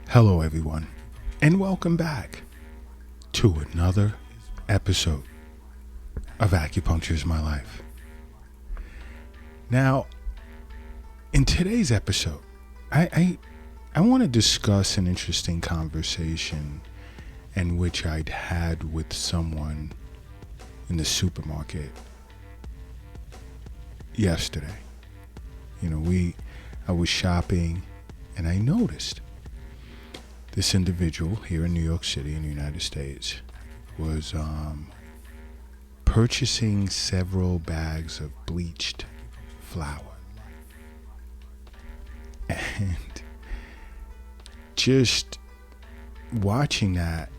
Hello, everyone, and welcome back to another episode of Acupuncture is My Life. Now, in today's episode, I want to discuss an interesting conversation in which I'd had with someone in the supermarket yesterday. I was shopping and I noticed this individual here in New York City in the United States was purchasing several bags of bleached flour. And just watching that,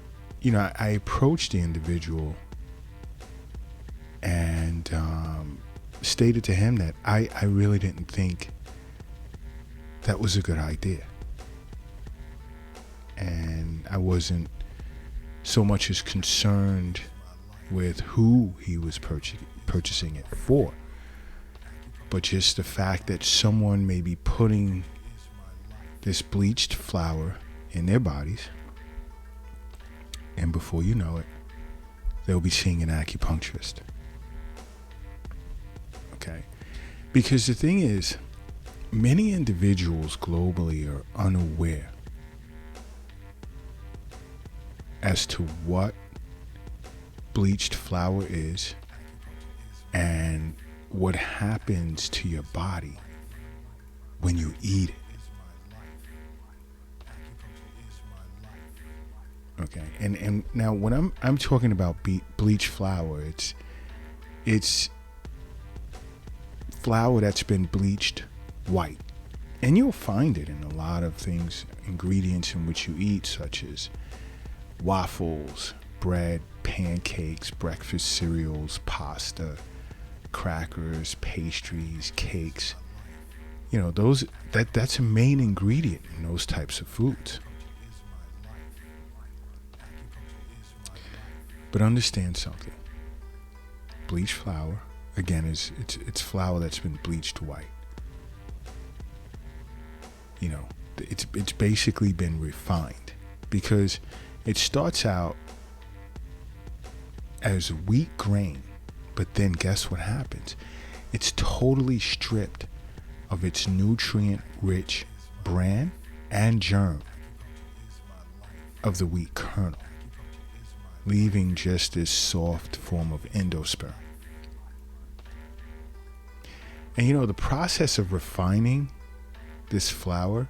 I approached the individual and stated to him that I really didn't think that was a good idea. And I wasn't so much as concerned with who he was purchasing it for, but just the fact that someone may be putting this bleached flour in their bodies, and before you know it, they'll be seeing an acupuncturist. Okay? Because the thing is, many individuals globally are unaware as to what bleached flour is and what happens to your body when you eat it. Okay, and now when I'm talking about bleached flour, it's flour that's been bleached white, and you'll find it in a lot of things, ingredients in which you eat, such as waffles, bread, pancakes, breakfast cereals, pasta, crackers, pastries, cakes. That's a main ingredient in those types of foods. But understand something. Bleached flour, again, it's flour that's been bleached white. It's basically been refined, because it starts out as wheat grain, but then guess what happens? It's totally stripped of its nutrient-rich bran and germ of the wheat kernel, leaving just this soft form of endosperm. And the process of refining this flour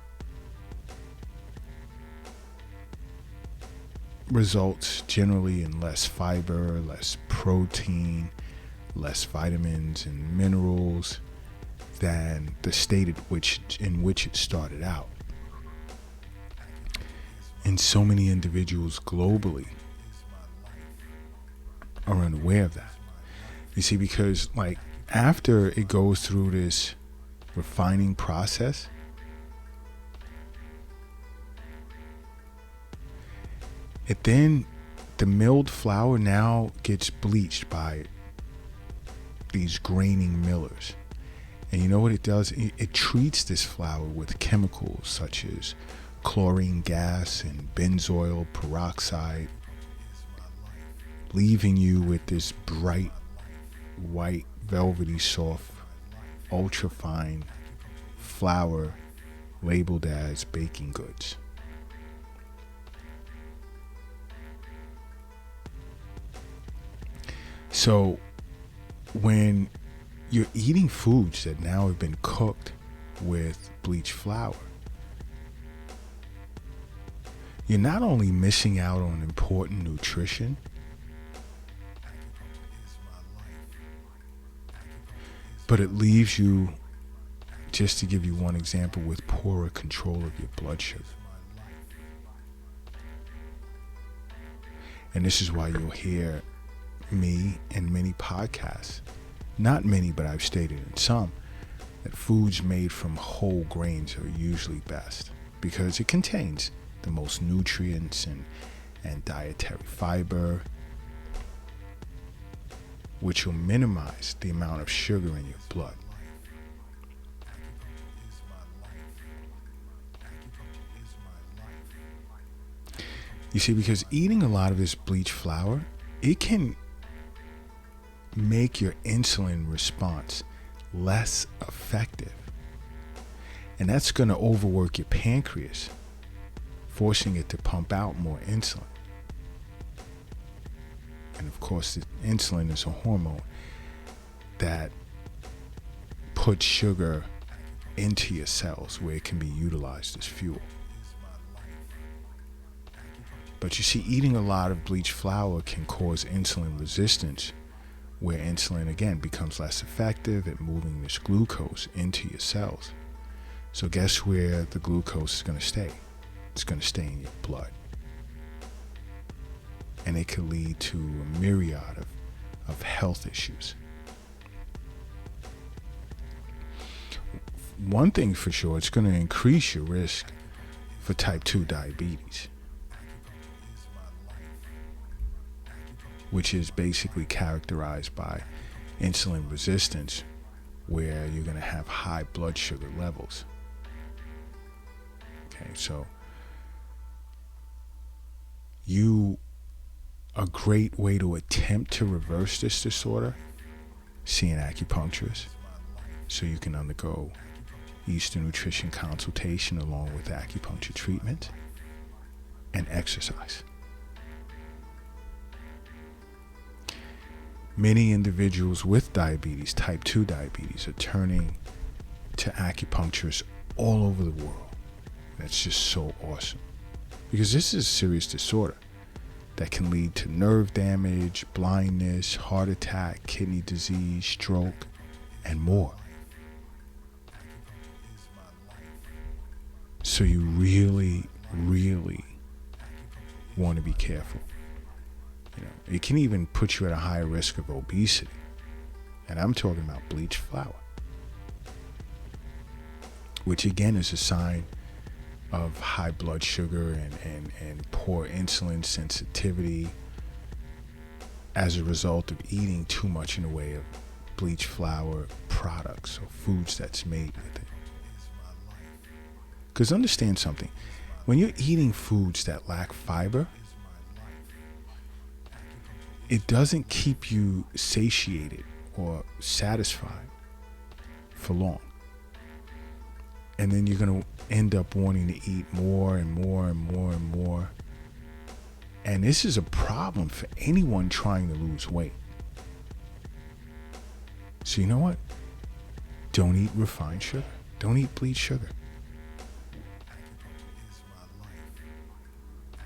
results generally in less fiber, less protein, less vitamins and minerals than the state in which it started out. And so many individuals globally are unaware of that. You see, because after it goes through this refining process, the milled flour now gets bleached by these graining millers. And you know what it does? It treats this flour with chemicals such as chlorine gas and benzoyl peroxide, leaving you with this bright, white, velvety, soft, ultra-fine flour labeled as baking goods. So when you're eating foods that now have been cooked with bleached flour, you're not only missing out on important nutrition, but it leaves you, just to give you one example, with poorer control of your blood sugar. And this is why you'll hear me in many podcasts, not many, but I've stated in some, that foods made from whole grains are usually best, because it contains the most nutrients and dietary fiber, which will minimize the amount of sugar in your blood. You see, because eating a lot of this bleached flour, it can make your insulin response less effective. And that's going to overwork your pancreas, forcing it to pump out more insulin. And of course, the insulin is a hormone that puts sugar into your cells where it can be utilized as fuel. But you see, eating a lot of bleached flour can cause insulin resistance, where insulin again becomes less effective at moving this glucose into your cells. So guess where the glucose is going to stay? It's going to stay in your blood. And it could lead to a myriad of health issues. One thing for sure, it's going to increase your risk for type 2 diabetes, which is basically characterized by insulin resistance, where you're going to have high blood sugar levels. Okay, so a great way to attempt to reverse this disorder, see an acupuncturist, so you can undergo Eastern nutrition consultation along with acupuncture treatment and exercise. Many individuals with diabetes, type 2 diabetes, are turning to acupuncturists all over the world. That's just so awesome, because this is a serious disorder that can lead to nerve damage, blindness, heart attack, kidney disease, stroke, and more. So you really, really want to be careful. It can even put you at a higher risk of obesity. And I'm talking about bleached flour, which again is a sign of high blood sugar and poor insulin sensitivity as a result of eating too much in the way of bleached flour products or foods that's made with it. Because understand something, when you're eating foods that lack fiber, it doesn't keep you satiated or satisfied for long. And then you're going to end up wanting to eat more and more and more and more. And this is a problem for anyone trying to lose weight. So you know what? Don't eat refined sugar. Don't eat bleached sugar.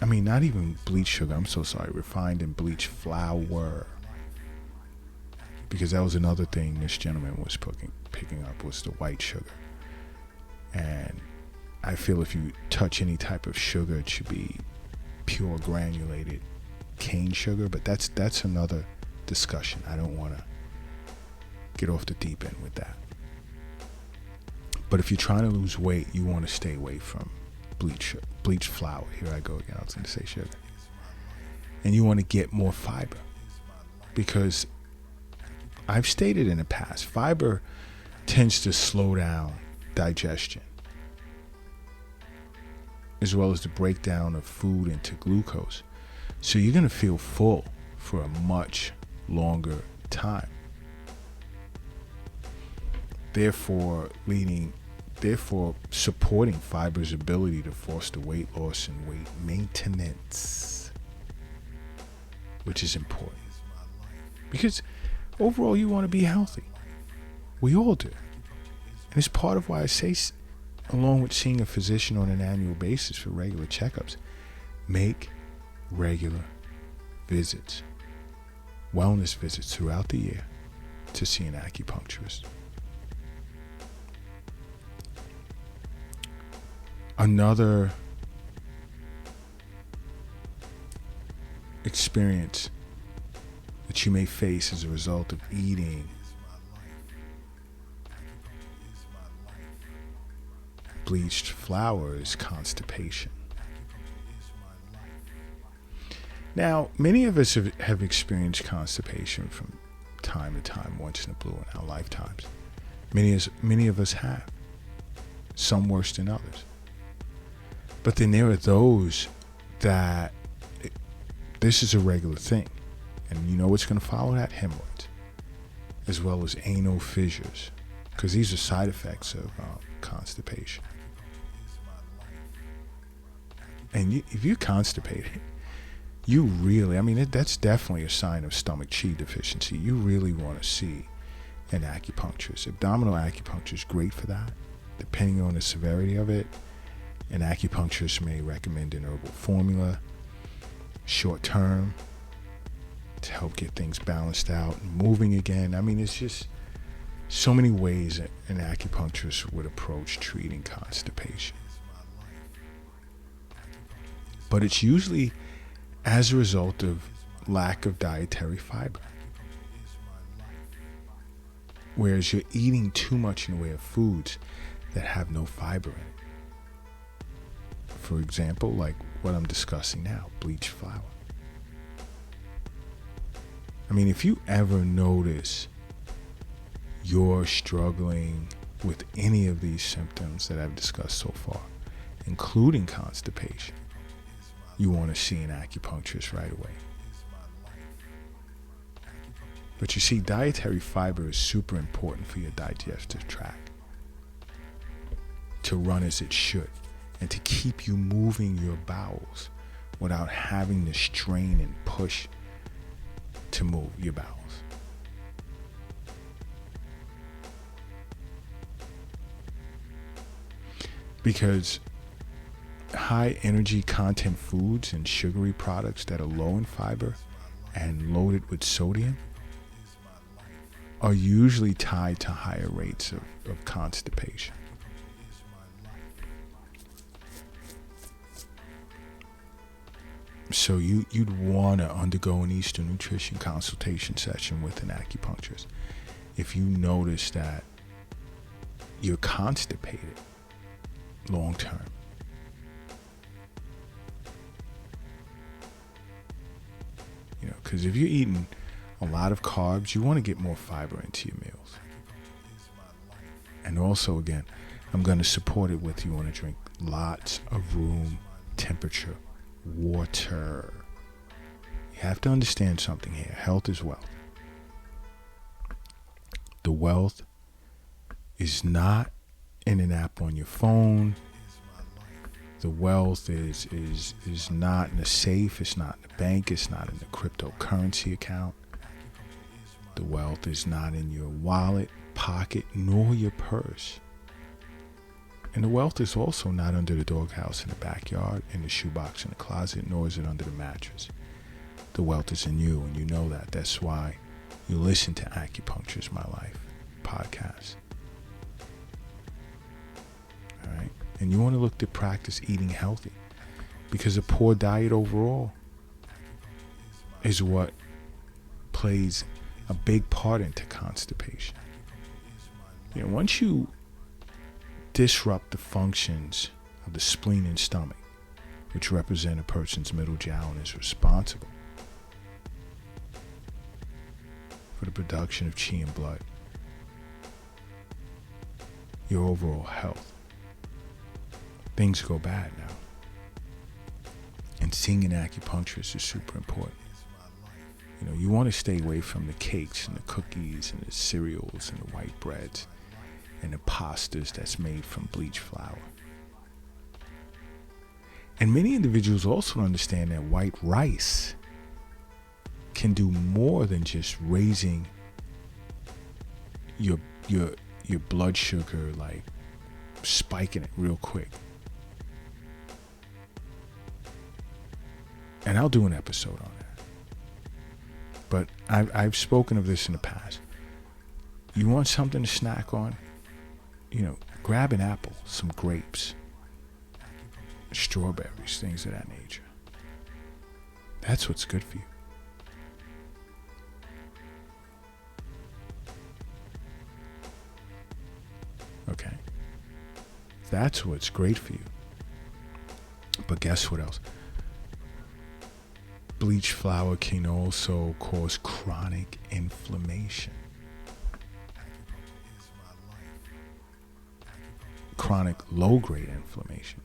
I mean, not even bleached sugar. I'm so sorry. Refined and bleached flour. Because that was another thing this gentleman was picking up was the white sugar. And I feel if you touch any type of sugar, it should be pure granulated cane sugar. But that's another discussion. I don't want to get off the deep end with that. But if you're trying to lose weight, you want to stay away from bleached flour. Here I go again. I was going to say sugar. And you want to get more fiber, because I've stated in the past, fiber tends to slow down digestion, as well as the breakdown of food into glucose. So you're going to feel full for a much longer time. Therefore supporting fiber's ability to foster weight loss and weight maintenance, which is important. Because overall, you want to be healthy. We all do. And it's part of why I say, along with seeing a physician on an annual basis for regular checkups, make regular visits, wellness visits throughout the year to see an acupuncturist. Another experience that you may face as a result of eating bleached flour is constipation. Now, many of us have experienced constipation from time to time, once in a blue in our lifetimes. Many of us have, some worse than others. But then there are those that This is a regular thing. And you know what's going to follow that? Hemorrhoids, as well as anal fissures, because these are side effects of constipation. And if you're constipated, you really, that's definitely a sign of stomach chi deficiency. You really want to see an acupuncturist. Abdominal acupuncture is great for that, depending on the severity of it. An acupuncturist may recommend an herbal formula, short term, to help get things balanced out and moving again. It's just so many ways that an acupuncturist would approach treating constipation. But it's usually as a result of lack of dietary fiber. Whereas you're eating too much in the way of foods that have no fiber in it. For example, like what I'm discussing now, bleached flour. If you ever notice you're struggling with any of these symptoms that I've discussed so far, including constipation, you want to see an acupuncturist right away. But you see, dietary fiber is super important for your digestive tract to run as it should and to keep you moving your bowels without having to strain and push to move your bowels. Because high energy content foods and sugary products that are low in fiber and loaded with sodium are usually tied to higher rates of constipation. So you'd want to undergo an Eastern nutrition consultation session with an acupuncturist if you notice that you're constipated long term. Because if you're eating a lot of carbs, you want to get more fiber into your meals. And also, again, I'm going to support it with you want to drink lots of room temperature water. You have to understand something here. Health is wealth. The wealth is not in an app on your phone. The wealth is not in a safe. It's not in the bank. It's not in the cryptocurrency account. The wealth is not in your wallet, pocket, nor your purse. And the wealth is also not under the doghouse in the backyard, in the shoebox in the closet, nor is it under the mattress. The wealth is in you, and you know that. That's why you listen to Acupuncture is My Life podcast. All right? And you want to look to practice eating healthy, because a poor diet overall is what plays a big part into constipation. Once you disrupt the functions of the spleen and stomach, which represent a person's middle jowl and is responsible for the production of chi and blood, your overall health, things go bad now. And seeing an acupuncturist is super important. You want to stay away from the cakes and the cookies and the cereals and the white breads and the pastas that's made from bleached flour. And many individuals also understand that white rice can do more than just raising your blood sugar, like spiking it real quick. And I'll do an episode on that. But I've spoken of this in the past. You want something to snack on? Grab an apple, some grapes, strawberries, things of that nature. That's what's good for you. Okay? That's what's great for you. But guess what else? Bleached flour can also cause chronic inflammation. Chronic low-grade inflammation.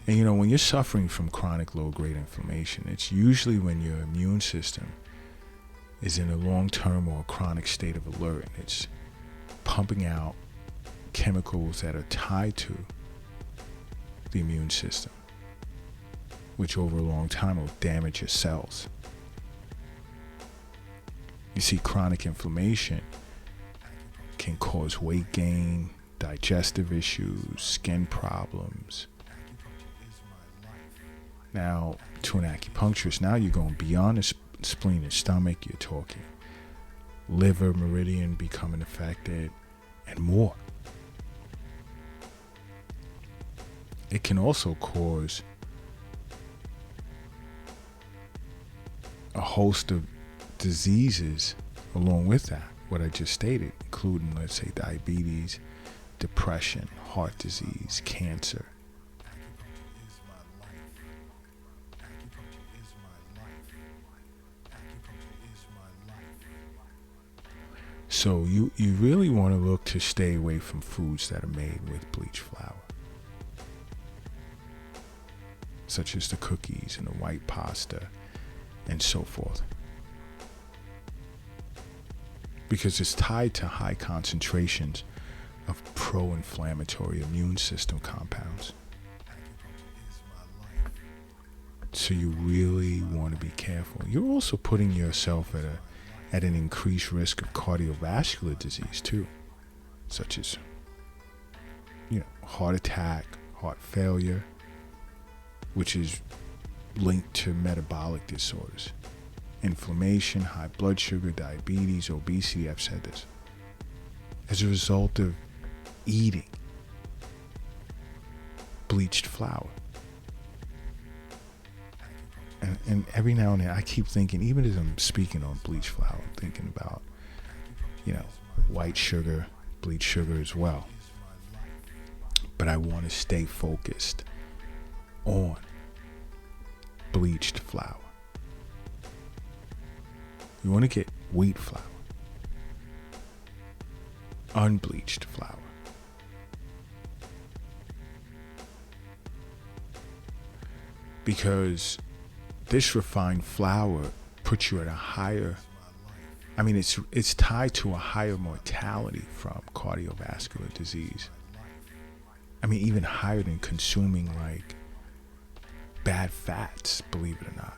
And when you're suffering from chronic low-grade inflammation, it's usually when your immune system is in a long-term or chronic state of alert. It's pumping out chemicals that are tied to the immune system, which over a long time will damage your cells. You see, chronic inflammation can cause weight gain, digestive issues, skin problems. Now, to an acupuncturist, now you're going beyond the spleen and stomach. You're talking liver, meridian becoming affected, and more. It can also cause a host of diseases along with that, what I just stated, including, let's say, diabetes, depression, heart disease, cancer. So you really want to look to stay away from foods that are made with bleached flour, such as the cookies and the white pasta and so forth, because it's tied to high concentrations of pro-inflammatory immune system compounds. So you really want to be careful. You're also putting yourself at an increased risk of cardiovascular disease too, such as heart attack, heart failure, which is linked to metabolic disorders, inflammation, high blood sugar, diabetes, obesity. I've said this, as a result of eating bleached flour. And every now and then I keep thinking, even as I'm speaking on bleached flour, I'm thinking about, white sugar, bleached sugar as well. But I want to stay focused on bleached flour. You want to get wheat flour, unbleached flour. Because this refined flour puts you at a higher, it's tied to a higher mortality from cardiovascular disease. Even higher than consuming like bad fats, believe it or not.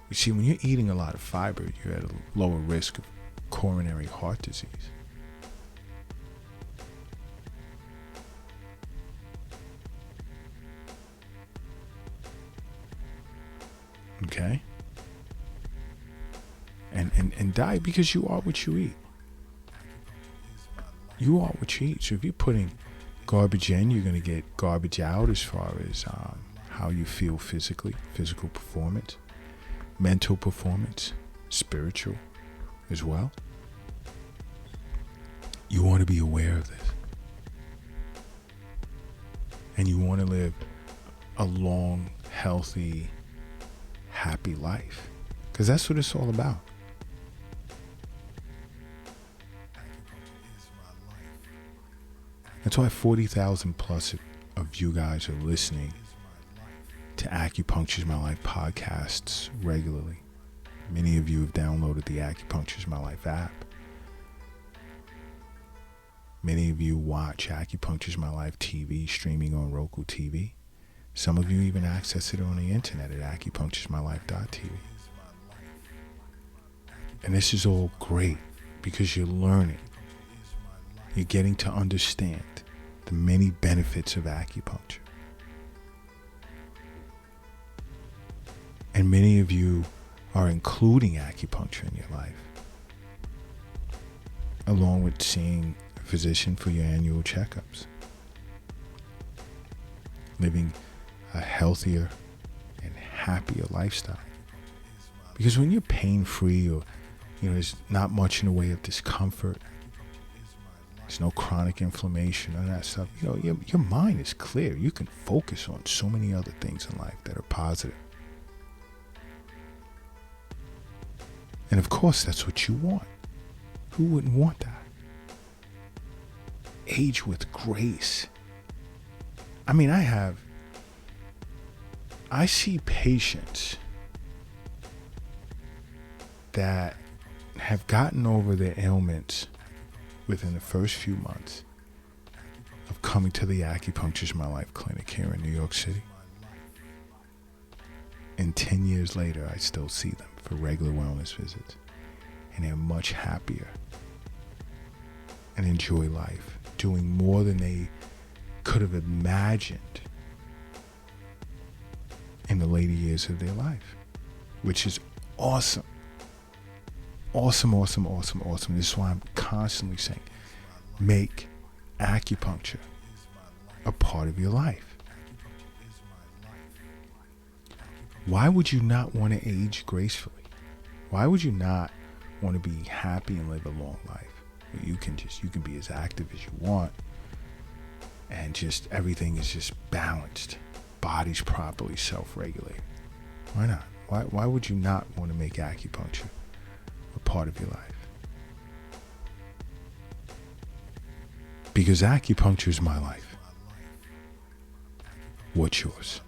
You see, when you're eating a lot of fiber, you're at a lower risk of coronary heart disease. Okay? And diet, because you are what you eat. You are what you eat. So if you're putting garbage in, you're going to get garbage out as far as how you feel physically, physical performance, mental performance, spiritual as well. You want to be aware of this. And you want to live a long, healthy, happy life, because that's what it's all about. That's why 40,000 plus of you guys are listening to Acupuncture is My Life podcasts regularly. Many of you have downloaded the Acupuncture is My Life app. Many of you watch Acupuncture is My Life TV streaming on Roku TV. Some of you even access it on the internet at acupuncturesmylife.tv. And this is all great because you're learning. You're getting to understand the many benefits of acupuncture. And many of you are including acupuncture in your life, along with seeing a physician for your annual checkups, living a healthier and happier lifestyle. Because when you're pain-free, or there's not much in the way of discomfort, there's no chronic inflammation, none of that stuff, your mind is clear. You can focus on so many other things in life that are positive. And of course, that's what you want. Who wouldn't want that? Age with grace. I mean, I see patients that have gotten over their ailments within the first few months of coming to the Acupuncture's My Life clinic here in New York City. And 10 years later, I still see them for regular wellness visits. And they're much happier and enjoy life, doing more than they could have imagined in the later years of their life, which is awesome. Awesome, awesome, awesome, awesome. This is why I'm constantly saying, make acupuncture a part of your life. Why would you not want to age gracefully? Why would you not want to be happy and live a long life? You can be as active as you want, and just everything is just balanced. Body's properly self-regulated. Why not? Why would you not want to make acupuncture a part of your life? Because acupuncture is my life. What's yours?